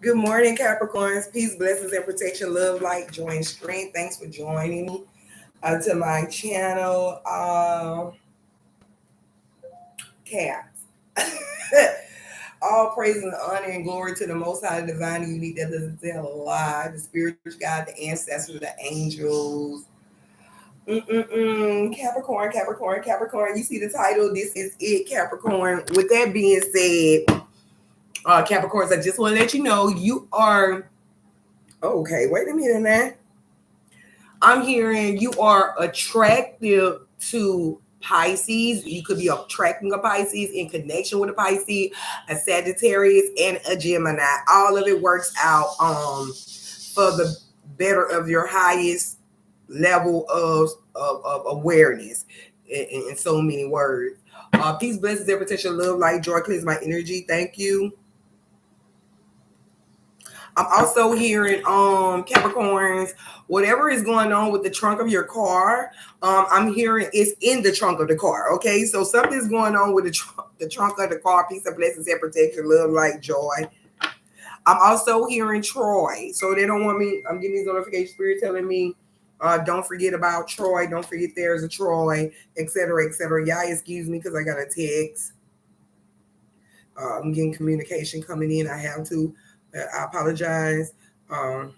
Good morning, Capricorns. Peace, blessings, and protection, love, light, joy, and strength. Thanks for joining me to my channel, Cats. All praise and honor and glory to the Most High, the divine, and unique that doesn't tell a lie, the spiritual God, the ancestors, the angels. Capricorn, Capricorn, Capricorn. You see the title. This is it, Capricorn. With that being said, Capricorns, I just want to let you know you are okay. Wait a minute now. I'm hearing you are attractive to Pisces. You could be attracting a Pisces in connection with a Pisces, a Sagittarius, and a Gemini. All of it works out for the better of your highest level of awareness in so many words. Peace, blessings, and protection, love, light, joy, cleanse my energy. Thank you. I'm also hearing Capricorns, whatever is going on with the trunk of your car, I'm hearing it's in the trunk of the car. Okay, so something's going on with the trunk of the car. Peace and blessings and protection, love, light, joy. I'm also hearing Troy. So they don't want me. I'm getting these notifications. Spirit telling me, don't forget about Troy. Don't forget there's a Troy, etc., etc. Y'all excuse me because I got a text. I'm getting communication coming in. I have to. I apologize. Um,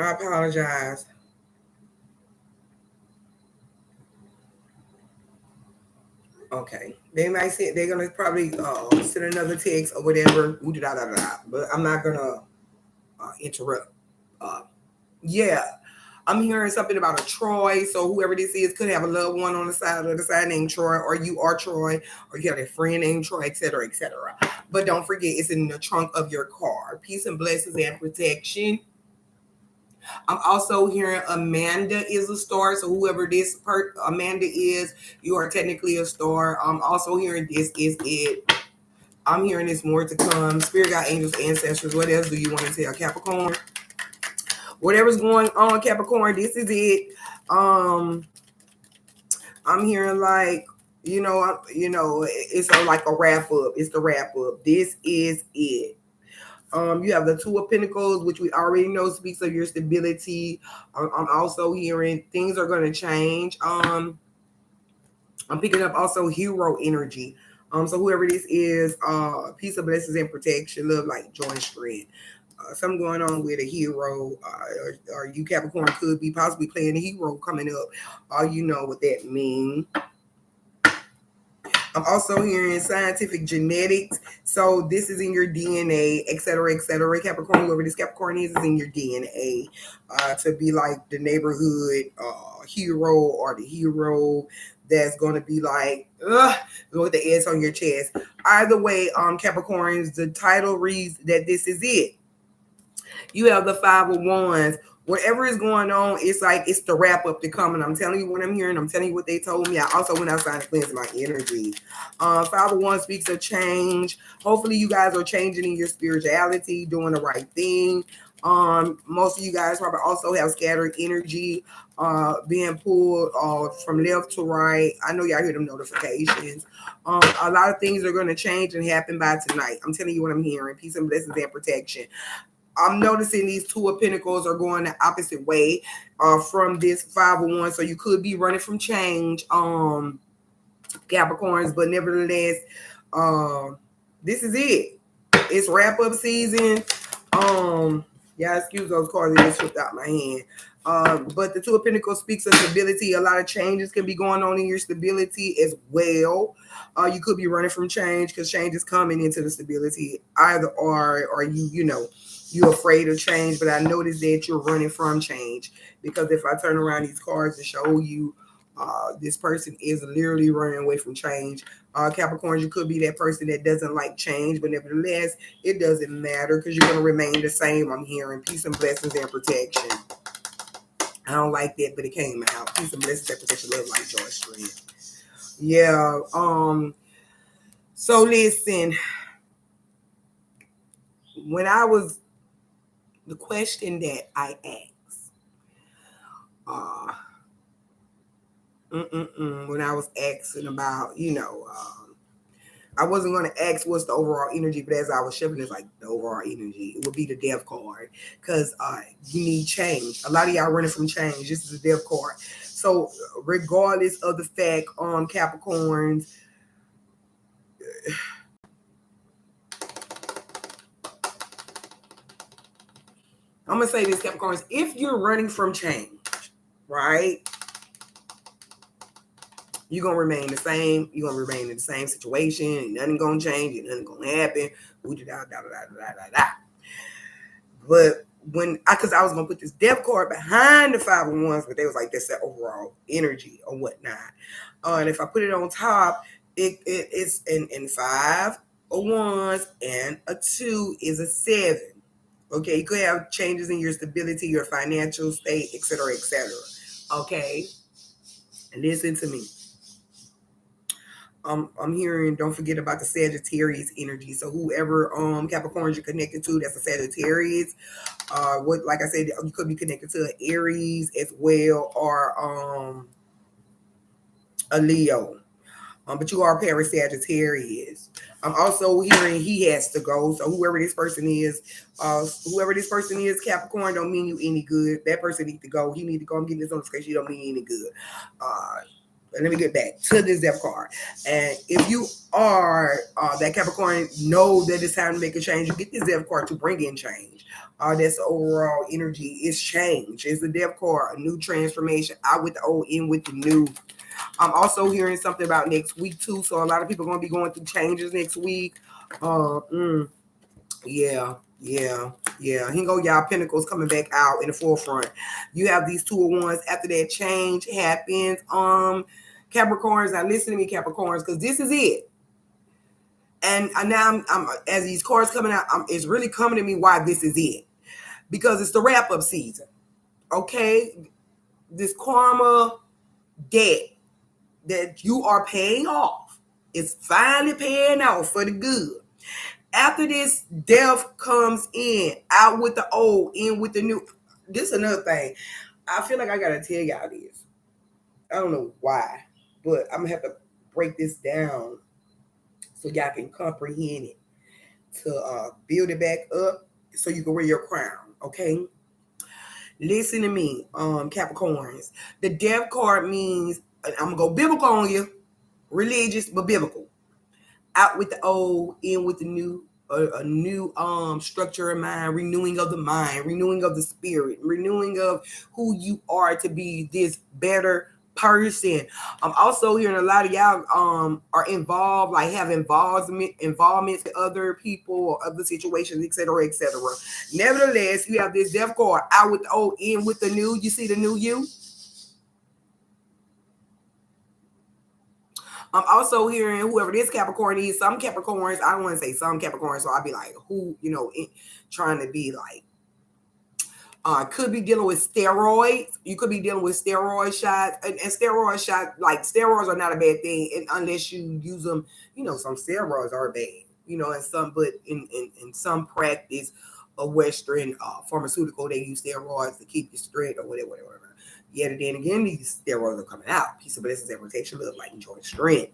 I apologize. Okay. They might say they're gonna probably send another text or whatever. But I'm not gonna interrupt. Uh, yeah, I'm hearing something about a Troy. So whoever this is could have a loved one on the side named Troy, or you are Troy, or you have a friend named Troy, etc., etc. But don't forget, it's in the trunk of your car. Peace and blessings and protection. I'm also hearing Amanda is a star. So whoever Amanda is, you are technically a star. I'm also hearing this is it. I'm hearing this more to come. Spirit, God, angels, ancestors. What else do you want to tell Capricorn? Whatever's going on, Capricorn, this is it. I'm hearing like, it's like a wrap up. It's the wrap up. This is it. You have the Two of Pentacles, which we already know speaks of your stability. I'm also hearing things are going to change. I'm picking up also hero energy. So whoever this is, peace of blessings and protection, love, like joy and strength. Something going on with a hero, or you Capricorn could be possibly playing a hero coming up. You know what that means. I'm also hearing scientific genetics. So this is in your DNA, et cetera, et cetera. Capricorn, whoever this Capricorn is in your DNA to be like the neighborhood hero or the hero that's going to be like, with the S on your chest. Either way, Capricorns, the title reads that this is it. You have the Five of Wands. Whatever is going on, it's like it's the wrap up to come. And I'm telling you what I'm hearing. I'm telling you what they told me. I also went outside to cleanse my energy. Five of Wands speaks of change. Hopefully, you guys are changing in your spirituality, doing the right thing. Most of you guys probably also have scattered energy, being pulled from left to right. I know y'all hear them notifications. A lot of things are going to change and happen by tonight. I'm telling you what I'm hearing. Peace and blessings and protection. I'm noticing these Two of Pentacles are going the opposite way from this Five of Wands. So you could be running from change, Capricorns, but nevertheless, this is it. It's wrap up season. Yeah, excuse those cards that just slipped out my hand. But the Two of Pentacles speaks of stability. A lot of changes can be going on in your stability as well. You could be running from change because change is coming into the stability. Either or you're afraid of change, but I noticed that you're running from change because if I turn around these cards and show you this person is literally running away from change. Capricorns, you could be that person that doesn't like change, but nevertheless, it doesn't matter because you're going to remain the same. I'm hearing peace and blessings and protection. I don't like that, but it came out. Peace and blessings and protection, love, like joy, strength. Yeah. So listen. when I was, the question that I asked, uh, when I was asking about, I wasn't going to ask what's the overall energy, but as I was shifting, it's like the overall energy. It would be the death card because you need change. A lot of y'all running from change. This is a death card. So regardless of the fact, Capricorns, I'm going to say this, Capricorns, if you're running from change, right, you're going to remain the same. You're going to remain in the same situation. And nothing going to change. And nothing going to happen. But because I was going to put this death card behind the 5 of Wands, but they was like, that's that overall energy or whatnot. And if I put it on top, it's in 5 of Wands and a 2 is a 7. Okay, you could have changes in your stability, your financial state, etc., etc. Okay, listen to me. I'm hearing, don't forget about the Sagittarius energy. So whoever Capricorns you're connected to, that's a Sagittarius. Like I said, you could be connected to an Aries as well, or a Leo. But you are paired Sagittarius. I'm also hearing he has to go. So whoever this person is, Capricorn, don't mean you any good. That person needs to go. He need to go. I'm getting this on the screen. You don't mean you any good. Let me get back to this death card. And if you are that Capricorn, know that it's time to make a change. You get this death card to bring in change. That's the overall energy. It's change. It's the death card, a new transformation. Out with the old, in with the new. I'm also hearing something about next week too. So a lot of people are going to be going through changes next week. Yeah. Here go y'all Pentacles coming back out in the forefront. You have these 2 of Wands. After that change happens, Capricorns. Now listen to me, Capricorns, because this is it. And now I'm as these cards coming out, it's really coming to me why this is it, because it's the wrap up season. Okay, this karma debt that you are paying off is finally paying off for the good. After this, death comes in, out with the old, in with the new. This is another thing. I feel like I gotta tell y'all this. I don't know why, but I'm gonna have to break this down so y'all can comprehend it, to build it back up so you can wear your crown. Okay. Listen to me, Capricorns. The death card means, I'm gonna go biblical on you, religious but biblical. Out with the old, in with the new. A new structure of mind, renewing of the mind, renewing of the spirit, renewing of who you are to be this better person. I'm also hearing a lot of y'all are involved, like have involvements with other people or other situations, etc., etc. Nevertheless, you have this death card, out with the old, in with the new. You see the new you. I'm also hearing whoever this Capricorn is, some Capricorns, I don't want to say some Capricorns, so I'll be like, who, trying to be like, could be dealing with steroids. You could be dealing with steroid shots, and steroid shots, like steroids are not a bad thing unless you use them. Some steroids are bad, and some, but in some practice of Western pharmaceutical, they use steroids to keep you straight or whatever. Yet again, these steroids are coming out. Peace and blessings and protection, love, light, and joy, strength.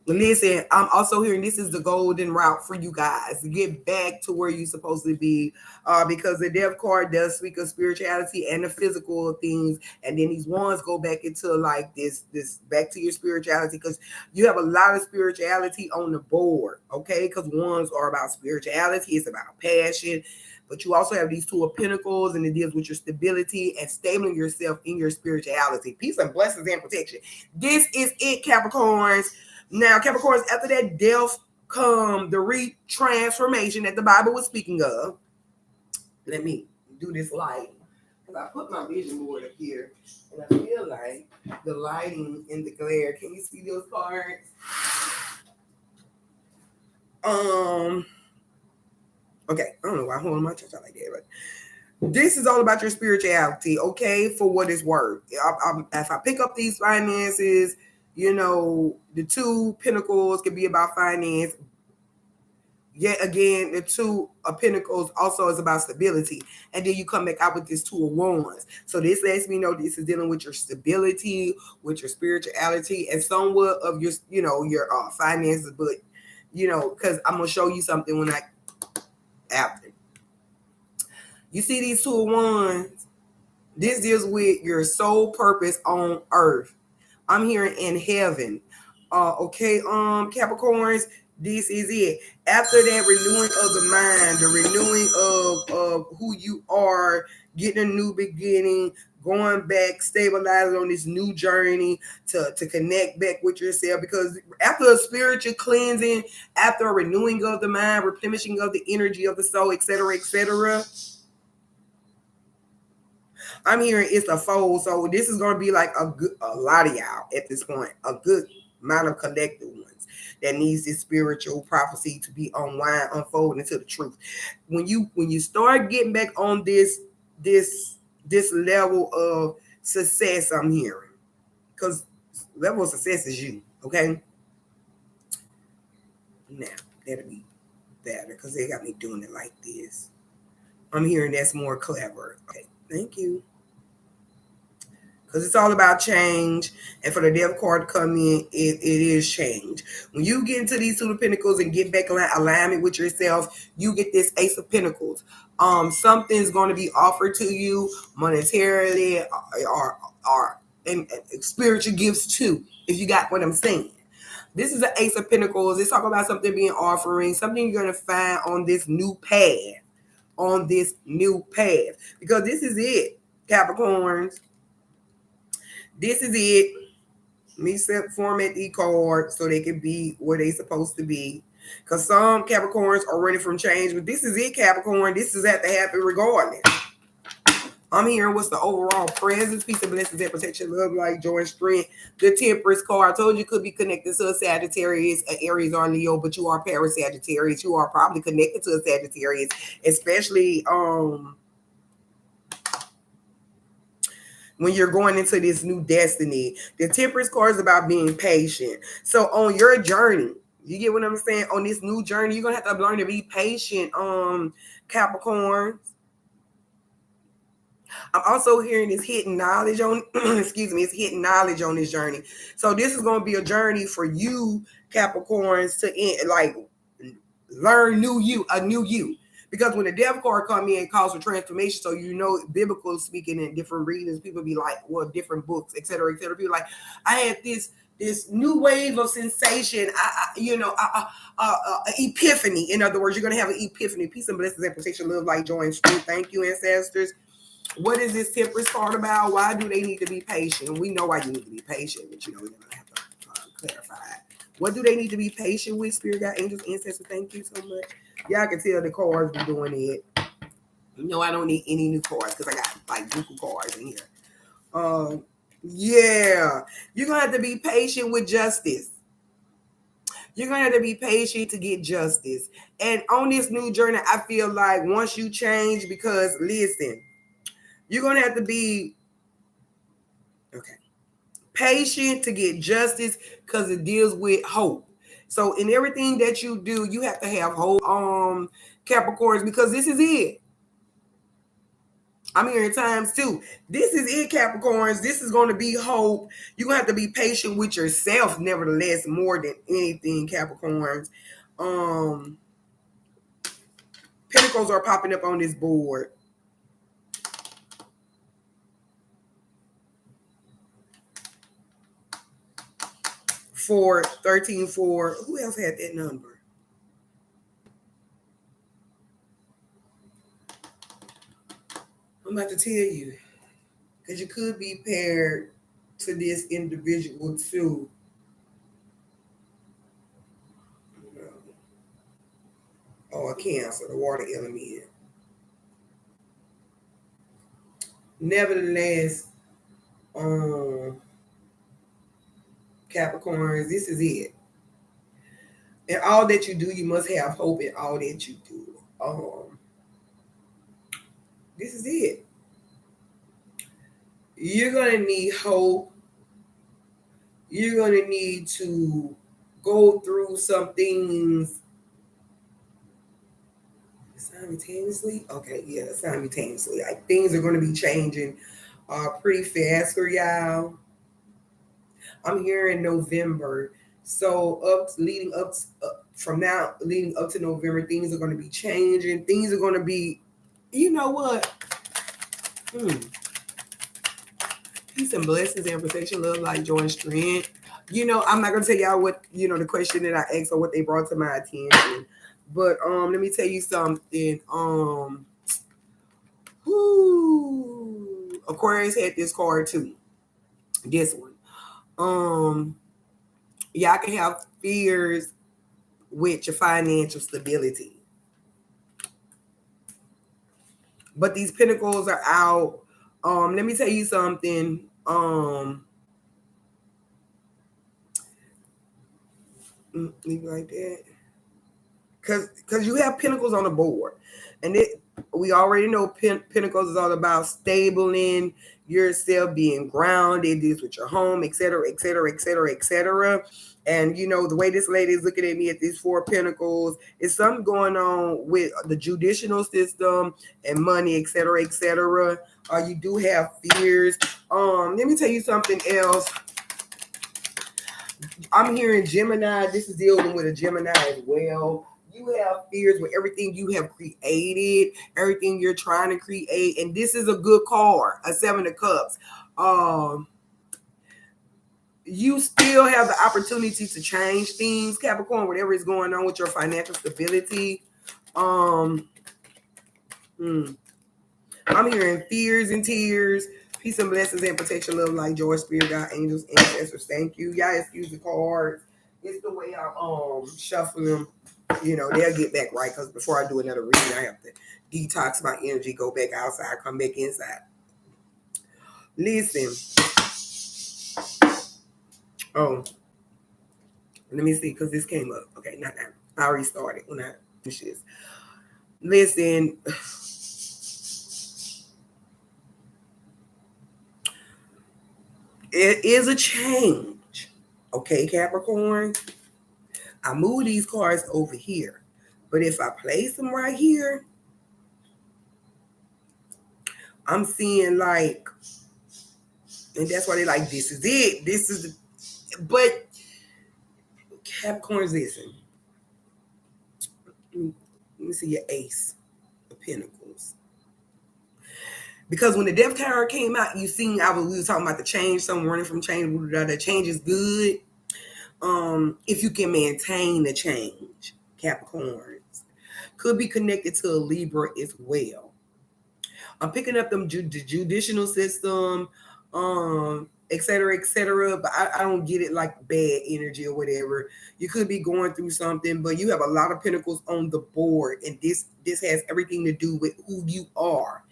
Listen, I'm also hearing this is the golden route for you guys to get back to where you're supposed to be, because the death card does speak of spirituality and the physical things, and then these ones go back into like this back to your spirituality, because you have a lot of spirituality on the board, okay? Because ones are about spirituality, it's about passion. But you also have these 2 of Pentacles, and it deals with your stability and stabling yourself in your spirituality. Peace and blessings and protection. This is it, Capricorns. Now, Capricorns, after that death come the retransformation that the Bible was speaking of. Let me do this lighting, because I put my vision board up here, and I feel like the lighting and the glare. Can you see those cards? Okay, I don't know why I'm holding my chest out like that, but this is all about your spirituality, okay, for what it's worth. If I pick up these finances, the 2 Pentacles can be about finance. Yet again, the Two of Pentacles also is about stability. And then you come back out with this Two of Wands. So this lets me know this is dealing with your stability, with your spirituality, and somewhat of your, your finances. But, because I'm going to show you something after. You see these Two of Wands? This deals with your sole purpose on earth. I'm here in heaven. Okay, Capricorns, this is it. After that renewing of the mind, the renewing of who you are, getting a new beginning, going back, stabilizing on this new journey to connect back with yourself. Because after a spiritual cleansing, after a renewing of the mind, replenishing of the energy of the soul, etc., I'm hearing it's a fold. So this is going to be like a lot of y'all at this point, a good amount of collective ones that needs this spiritual prophecy to be unfolding into the truth. When you start getting back on this level of success, I'm hearing, because level of success is you. Okay, now that'll be better because they got me doing it like this. I'm hearing that's more clever. Okay, thank you. Because it's all about change. And for the Devil card to come in, it is change. When you get into these Two of Pentacles and get back in alignment with yourself, you get this Ace of Pentacles. Something's going to be offered to you monetarily or and spiritual gifts too, if you got what I'm saying. This is an Ace of Pentacles. It's talking about something being offering, something you're going to find on this new path. On this new path. Because this is it, Capricorns. This is it. Me format the card so they can be where they supposed to be. Because some Capricorns are running from change, but this is it, Capricorn. This is have to happen regardless. I'm hearing what's the overall presence, peace and blessings and protection, love, light, joy, and strength. The Temperance card. I told you could be connected to a Sagittarius, an Aries, or Leo, but you are Para-Sagittarius. You are probably connected to a Sagittarius, especially when you're going into this new destiny. The Temperance card is about being patient. So on your journey, you get what I'm saying? On this new journey, you're going to have to learn to be patient, Capricorn. I'm also hearing this hidden knowledge on, excuse me, it's hidden knowledge on this journey. So this is going to be a journey for you, Capricorns, to learn a new you. Because when the Devil card come in, it calls for transformation. So biblical speaking in different readings, people be like, well, different books, etc., etc. People like, I had this new wave of sensation, epiphany. In other words, you're gonna have an epiphany. Peace and blessings and protection, love, light, joy, and strength. Thank you, ancestors. What is this Temperance card about? Why do they need to be patient? We know why you need to be patient, but we're gonna have to clarify. What do they need to be patient with? Spirit guide, angels, ancestors. Thank you so much. Y'all can tell the cards be doing it. I don't need any new cards because I got like Google cards in here. Yeah, you're gonna have to be patient with justice. You're gonna have to be patient to get justice. And on this new journey, I feel like once you change, because listen, you're gonna have to be patient to get justice because it deals with hope. So in everything that you do, you have to have hope, Capricorns, because this is it. I'm hearing times too. This is it, Capricorns. This is going to be hope. You're going to have to be patient with yourself, nevertheless, more than anything, Capricorns. Pentacles are popping up on this board. For 13-4. Who else had that number? I'm about to tell you. Because you could be paired to this individual too. Oh, a Cancer, the water element. Nevertheless, Capricorns, this is it. In all that you do, you must have hope in all that you do. This is it. You're going to need hope. You're going to need to go through some things Simultaneously? Okay, yeah, simultaneously. Like things are going to be changing pretty fast for y'all. I'm here in November. So leading up from now leading up to November, things are going to be changing. Things are going to be, you know what? Hmm. Peace and blessings and protection, love, light, joy, and strength. I'm not gonna tell y'all what the question that I asked or what they brought to my attention. But let me tell you something. Aquarius had this card too. This one. Um, y'all can have fears with your financial stability. But these pentacles are out. Let me tell you something. Leave it like that. Cause you have pentacles on the board, and we already know pentacles is all about stabling yourself, being grounded, this with your home, etc., etc., etc., etc. And the way this lady is looking at me at these four pentacles is something going on with the judicial system and money, etc., etc. You do have fears. Let me tell you something else. I'm hearing Gemini. This is dealing with a Gemini as well. You have fears with everything you have created, everything you're trying to create, and this is a good card, a Seven of Cups. You still have the opportunity to change things, Capricorn, whatever is going on with your financial stability. Um, I'm hearing fears and tears, peace and blessings and protection, love, light, joy, spirit, God, angels, ancestors. Thank you. Y'all excuse the cards. It's the way I shuffle them. They'll get back right, because before I do another reading, I have to detox my energy, go back outside, come back inside. Listen. Oh, let me see, because this came up. Okay, not now. I already started when I finish this. Listen. It is a change. Okay, Capricorn. I move these cards over here. But if I place them right here, I'm seeing like, and that's why they like, this is it. This is the, but Capricorns, listen. Let me see your Ace of Pentacles. Because when the Death card came out, we were talking about the change, some running from change, the change is good. If you can maintain the change, Capricorns could be connected to a Libra as well. I'm picking up the judicial system, et cetera, et cetera. But I don't get it like bad energy or whatever. You could be going through something, but you have a lot of pentacles on the board, and this has everything to do with who you are.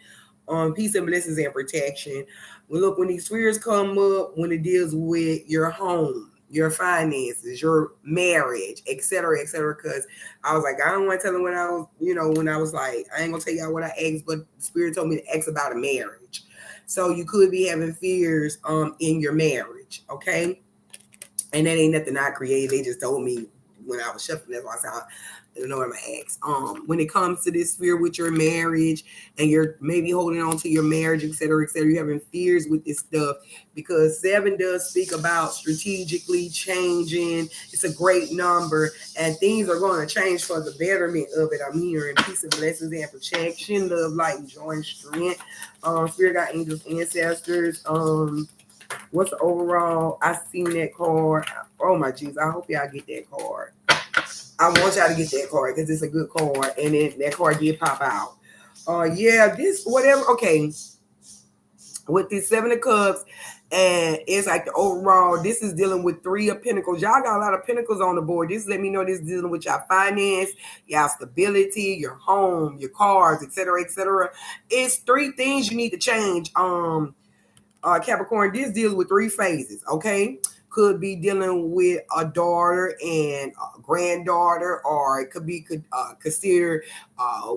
Peace and blessings and protection. Well, look, when these spheres come up, when it deals with your home, your finances, your marriage, etc., etc. Because I was like, I don't want to tell them when I was, when I was like, I ain't gonna tell y'all what I asked, but the spirit told me to ask about a marriage. So you could be having fears in your marriage, okay? And that ain't nothing I created. They just told me when I was shuffling. That's why I said, I don't know what I'm gonna ask. When it comes to this fear with your marriage, and you're maybe holding on to your marriage, et cetera, you're having fears with this stuff, because 7 does speak about strategically changing. It's a great number, and things are going to change for the betterment of it. I'm hearing peace and blessings and protection, love, light, joy, and strength. Spirit, God, angels, ancestors. What's the overall? I seen that card. Oh my jeez! I hope y'all get that card. I want y'all to get that card because it's a good card, and then that card did pop out. Yeah, this whatever. Okay, with this 7 of Cups, and it's like the overall. This is dealing with 3 of Pentacles. Y'all got a lot of Pentacles on the board. This let me know this is dealing with your finance, your stability, your home, your cars, etc., etc. It's 3 things you need to change. Capricorn, this deals with 3 phases, okay? Could be dealing with a daughter and a granddaughter, or it could be considered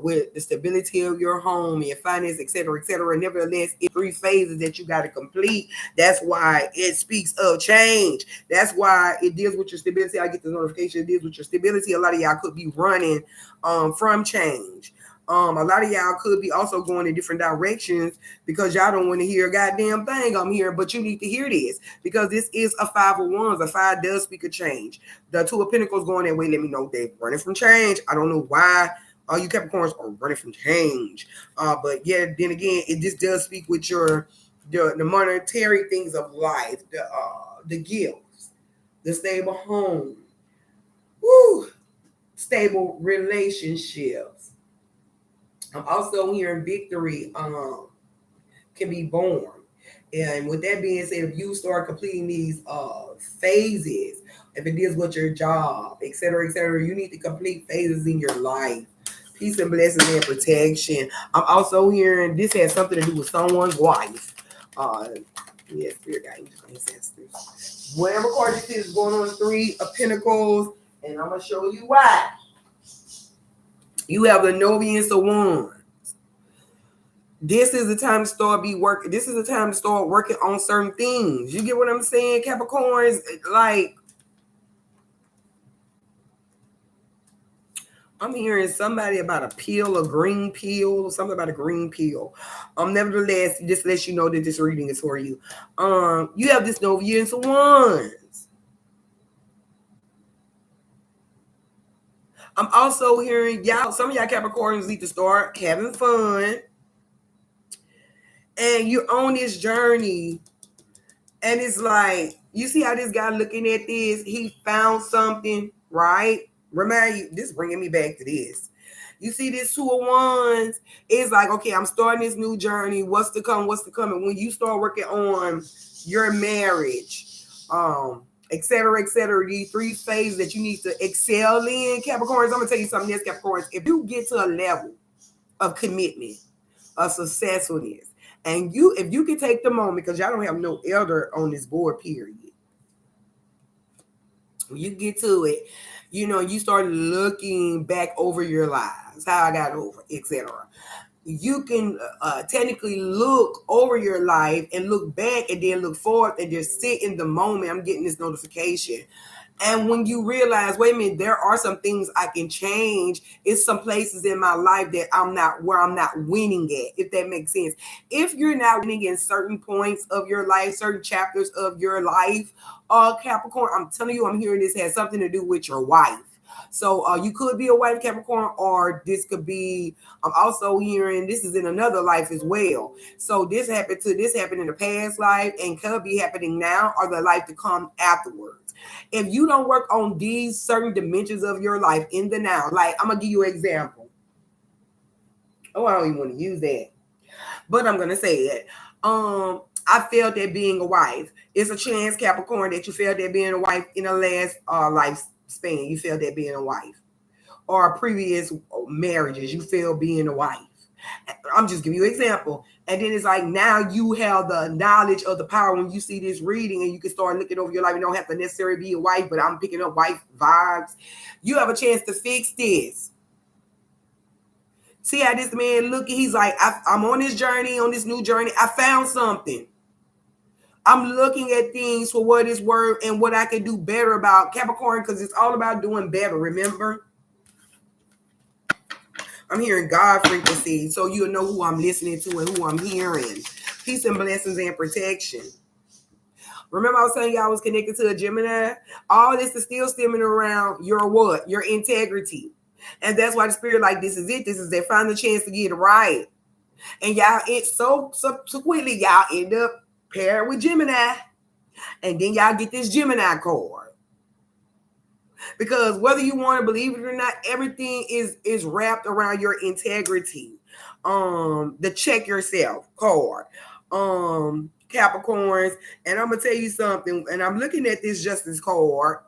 with the stability of your home, your finance, etc., etc. Nevertheless, it's 3 phases that you got to complete. That's why it speaks of change. That's why it deals with your stability. I get the notification. It deals with your stability. A lot of y'all could be running from change. A lot of y'all could be also going in different directions because y'all don't want to hear a goddamn thing I'm hearing, but you need to hear this because this is a five of wands. A five does speak of change. The two of pentacles going that way. Let me know they're running from change. I don't know why all you Capricorns are running from change. But yeah, then again, it just does speak with the monetary things of life, the gifts, the stable home, woo, stable relationships. I'm also hearing victory can be born. And with that being said, if you start completing these phases, if it deals with your job, etc., you need to complete phases in your life. Peace and blessings and protection. I'm also hearing this has something to do with someone's wife. Yeah, spirit guide, ancestors. Whatever card this is going on, Three of Pentacles, and I'm gonna show you why. You have the Noviance of Wands. This is the time to start working. This is the time to start working on certain things. You get what I'm saying, Capricorns? Like, I'm hearing somebody about a peel, a green peel, something about a green peel. Nevertheless, just let you know that this reading is for you. You have this Noviance of Wands. I'm also hearing y'all, some of y'all Capricorns need to start having fun. And you're on this journey. And it's like, you see how this guy looking at this? He found something, right? Remember, this is bringing me back to this. You see this Two of Wands? It's like, okay, I'm starting this new journey. What's to come? What's to come? And when you start working on your marriage, etc., these three phases that you need to excel in, Capricorns, I'm going to tell you something else, Capricorns. If you get to a level of commitment, of successfulness, and if you can take the moment, because y'all don't have no elder on this board, period. When you get to it, you start looking back over your lives, how I got over, etc. You can technically look over your life and look back and then look forward and just sit in the moment. I'm getting this notification. And when you realize, wait a minute, there are some things I can change. It's some places in my life that I'm not winning at, if that makes sense. If you're not winning in certain points of your life, certain chapters of your life, Capricorn, I'm telling you, I'm hearing this has something to do with your wife. So you could be a wife, Capricorn, or this could be, I'm also hearing this is in another life as well. So this happened in the past life and could be happening now or the life to come afterwards. If you don't work on these certain dimensions of your life in the now, like I'm going to give you an example. Oh, I don't even want to use that, but I'm going to say it. I failed at being a wife. It's a chance, Capricorn, that you failed at being a wife in the last lifespan. You failed at being a wife, or previous marriages. You failed being a wife. I'm just giving you an example. And then it's like now you have the knowledge of the power when you see this reading and you can start looking over your life. You don't have to necessarily be a wife, but I'm picking up wife vibes. You have a chance to fix this. See how this man looking? He's like, I'm on this journey, on this new journey. I found something. I'm looking at things for what it's worth and what I can do better about, Capricorn, because it's all about doing better, remember? I'm hearing God frequency, so you'll know who I'm listening to and who I'm hearing. Peace and blessings and protection. Remember I was saying y'all was connected to a Gemini? All this is still stemming around your what? Your integrity. And that's why the spirit like, this is it. This is their final chance to get it right. And y'all, it's so subsequently, y'all end up paired with Gemini. And then y'all get this Gemini card. Because whether you want to believe it or not, everything is wrapped around your integrity. The check yourself card. Capricorns. And I'm going to tell you something. And I'm looking at this justice card.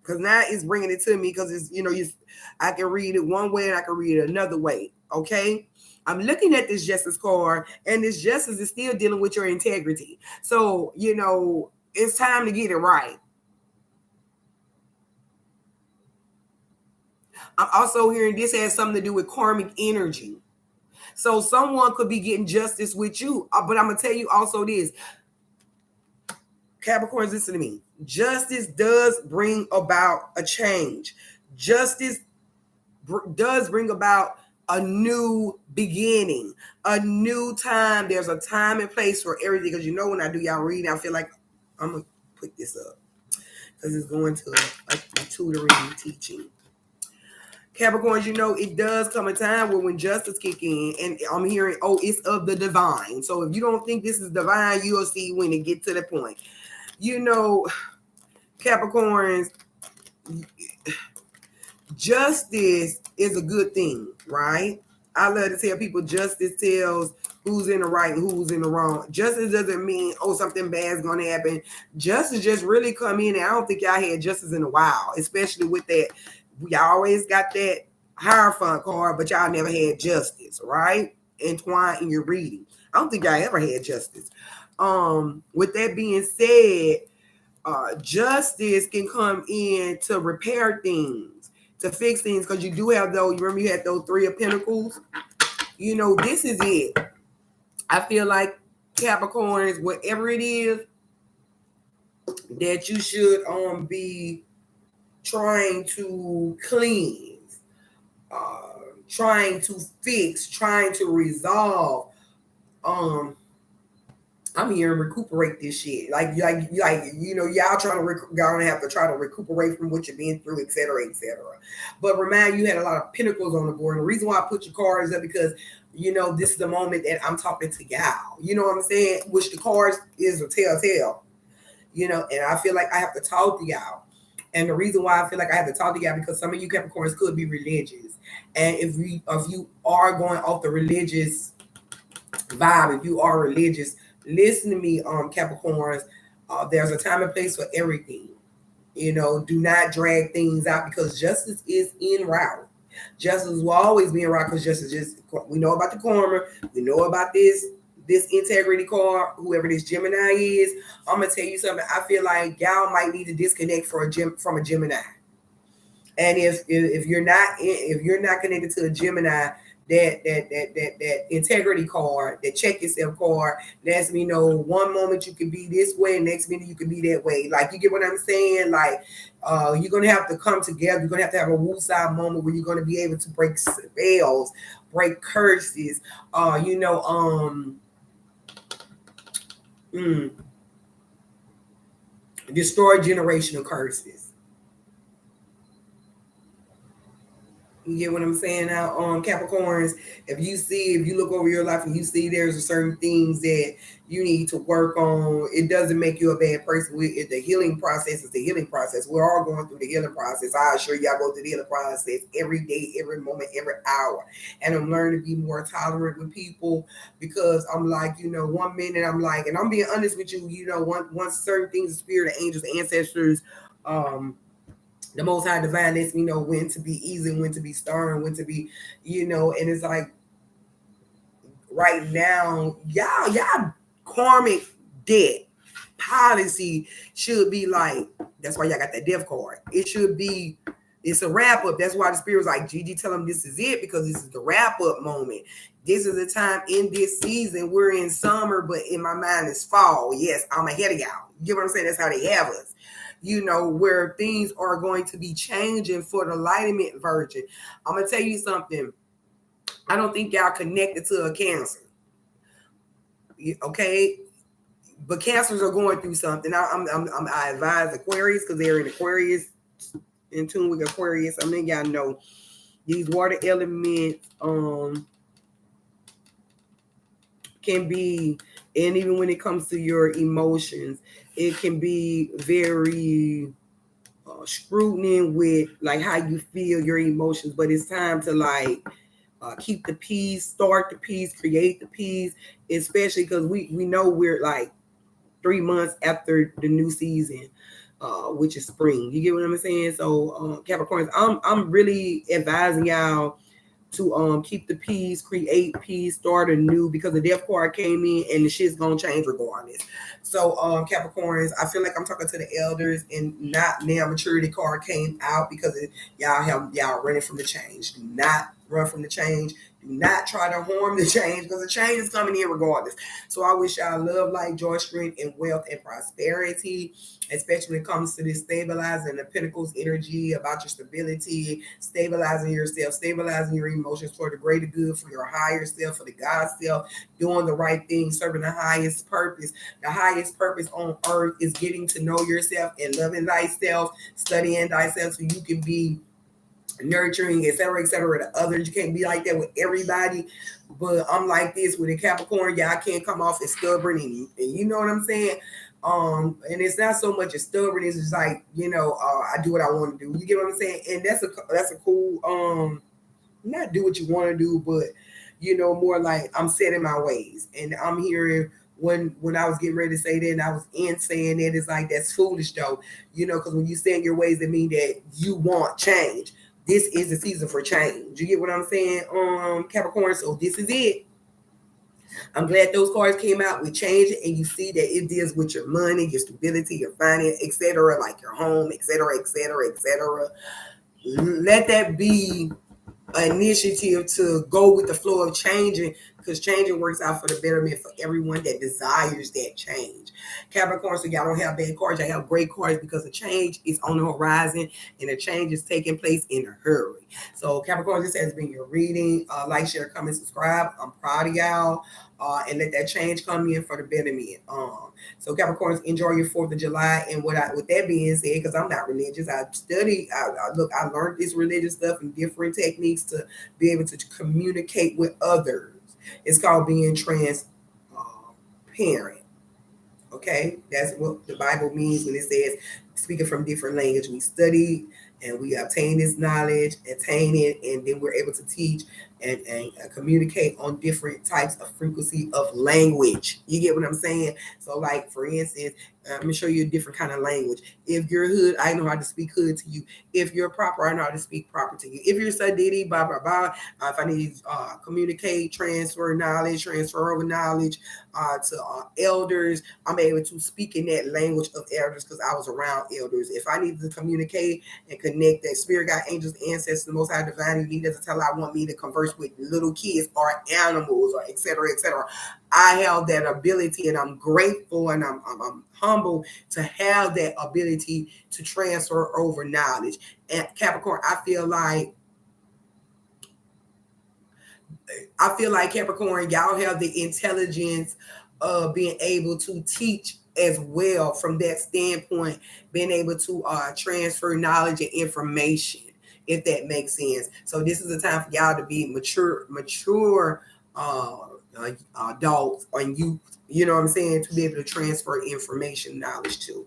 Because now it's bringing it to me. Because it's, I can read it one way and I can read it another way. Okay? I'm looking at this justice card. And this justice is still dealing with your integrity. So, it's time to get it right. I'm also hearing this has something to do with karmic energy. So someone could be getting justice with you. But I'm going to tell you also this. Capricorns, listen to me. Justice does bring about a change. Justice does bring about a new beginning, a new time. There's a time and place for everything. Because you know, when I do y'all reading, I feel like I'm gonna put this up because it's going to a tutoring teaching. Capricorns, you know, it does come a time where when justice kick in, and I'm hearing, oh, it's of the divine. So if you don't think this is divine, you'll see when it gets to the point. You know, Capricorns, justice is a good thing, right? I love to tell people justice tells who's in the right and who's in the wrong. Justice doesn't mean, oh, something bad's going to happen. Justice just really come in, and I don't think y'all had justice in a while, especially with that. We always got that Hierophant card, but y'all never had justice, right? Entwined in your reading. I don't think y'all ever had justice. With that being said, justice can come in to repair things, to fix things, because you do have those. You remember you had those 3 of Pentacles. You know, this is it. I feel like Capricorns, whatever it is that you should be trying to cleanse, trying to fix, trying to resolve. I'm here and recuperate this shit. Like you know, y'all gonna have to try to recuperate from what you've been through, etc., etc. But remind you had a lot of pentacles on the board. And the reason why I put your cards up because you know this is the moment that I'm talking to y'all. You know what I'm saying? Which the cards is a telltale. You know, and I feel like I have to talk to y'all. And the reason why I feel like I have to talk to y'all because some of you Capricorns could be religious, and if you are going off the religious vibe, if you are religious. Listen to me, Capricorns. There's a time and place for everything. You know, do not drag things out because justice is en route. Justice will always be en route because justice just we know about the karma. We know about this integrity card, whoever this Gemini is. I'm gonna tell you something. I feel like y'all might need to disconnect from a Gemini. And if you're not connected to a Gemini, that integrity card, that check yourself card, lets me know one moment you can be this way, and next minute you can be that way. Like you get what I'm saying? Like you're gonna have to come together. You're gonna have to have a woosah moment where you're gonna be able to break spells, break curses. Destroy generational curses. You get what I'm saying now, Capricorns? If you look over your life and you see there's certain things that you need to work on, it doesn't make you a bad person. The healing process is the healing process. We're all going through the healing process. I assure y'all go through the healing process every day, every moment, every hour. And I'm learning to be more tolerant with people because I'm like, you know, one minute I'm like, and I'm being honest with you, you know, once certain things, spirit, angels, ancestors, the Most High Divine lets me know when to be easy, when to be stern, when to be, you know, and it's like right now, y'all karmic debt policy should be like, that's why y'all got that death card. It should be, it's a wrap up. That's why the spirit's like, Gigi, tell them this is it because this is the wrap up moment. This is the time in this season. We're in summer, but in my mind it's fall. Yes, I'm ahead of y'all. You get what I'm saying? That's how they have us. You know, where things are going to be changing for the Enlightenment Virgin. I'm gonna tell you something. I don't think y'all connected to a Cancer. Okay, but Cancers are going through something. I advise Aquarius because they're in Aquarius, in tune with Aquarius. I mean, y'all know these water elements can be, and even when it comes to your emotions, it can be very scrutiny with like how you feel your emotions, but it's time to like keep the peace, start the peace, create the peace, especially because we know we're like 3 months after the new season, which is spring. You get what I'm saying? So Capricorns, I'm really advising y'all to keep the peace, create peace, start anew because the death card came in and the shit's gonna change regardless. So Capricorns, I feel like I'm talking to the elders and not now maturity card came out because y'all running from the change. Do not run from the change. Do not try to harm the change because the change is coming in regardless. So I wish y'all love, light, joy, strength, and wealth and prosperity, especially when it comes to this stabilizing the Pentacles energy about your stability, stabilizing yourself, stabilizing your emotions for the greater good, for your higher self, for the God self, doing the right thing, serving the highest purpose. The highest purpose on earth is getting to know yourself and loving thyself, studying thyself so you can be nurturing, et cetera, to others. You can't be like that with everybody. But I'm like this with a Capricorn. Y'all can't come off as stubborn, and you know what I'm saying? And it's not so much as stubborn, it's just like, I do what I want to do. You get what I'm saying? And that's a cool not do what you want to do, but more like I'm set in my ways. And I'm hearing when I was getting ready to say that, and I was in saying that, it's like that's foolish though, because when you stay in your ways, that mean that you want change. This is the season for change. You get what I'm saying, Capricorn? So this is it. I'm glad those cards came out with change, and you see that it deals with your money, your stability, your finance, etc., like your home, etc., etc., etc. Let that be initiative to go with the flow of changing, because changing works out for the betterment for everyone that desires that change. Capricorn, so y'all don't have bad cards, y'all have great cards because the change is on the horizon and the change is taking place in a hurry. So Capricorn, this has been your reading. Like, share, comment, subscribe. I'm proud of y'all. And let that change come in for the betterment. So Capricorns, enjoy your 4th of July. And with that being said, because I'm not religious, I study, I learned this religious stuff and different techniques to be able to communicate with others. It's called being transparent. Okay, that's what the Bible means when it says speaking from different language. We study and we obtain this knowledge, attain it, and then we're able to teach and communicate on different types of frequency of language. You get what I'm saying? So, like for instance, I'm gonna show you a different kind of language. If you're hood, I know how to speak hood to you. If you're proper, I know how to speak proper to you. If you're sadidi, blah blah blah. If I need to communicate, transfer knowledge, transfer over knowledge to elders, I'm able to speak in that language of elders because I was around elders. If I need to communicate and connect that spirit guide, angels, ancestors, the most high divine leaders, to tell I want me to converse with little kids or animals or etc. etc. I have that ability, and I'm grateful, and I'm humble to have that ability to transfer over knowledge. And Capricorn, I feel like Capricorn, y'all have the intelligence of being able to teach as well from that standpoint, being able to transfer knowledge and information, if that makes sense. So this is a time for y'all to be mature adults and youth, you know what I'm saying, to be able to transfer information, knowledge to,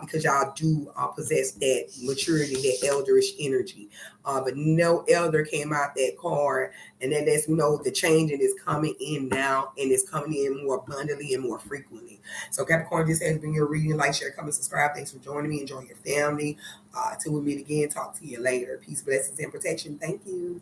because y'all do possess that maturity, that elderish energy. But no elder came out that card, and then lets me know the changing is coming in now, and it's coming in more abundantly and more frequently. So Capricorn, this has been your reading. Like, share, comment, subscribe. Thanks for joining me. Enjoy your family. Till we meet again, talk to you later. Peace, blessings, and protection. Thank you.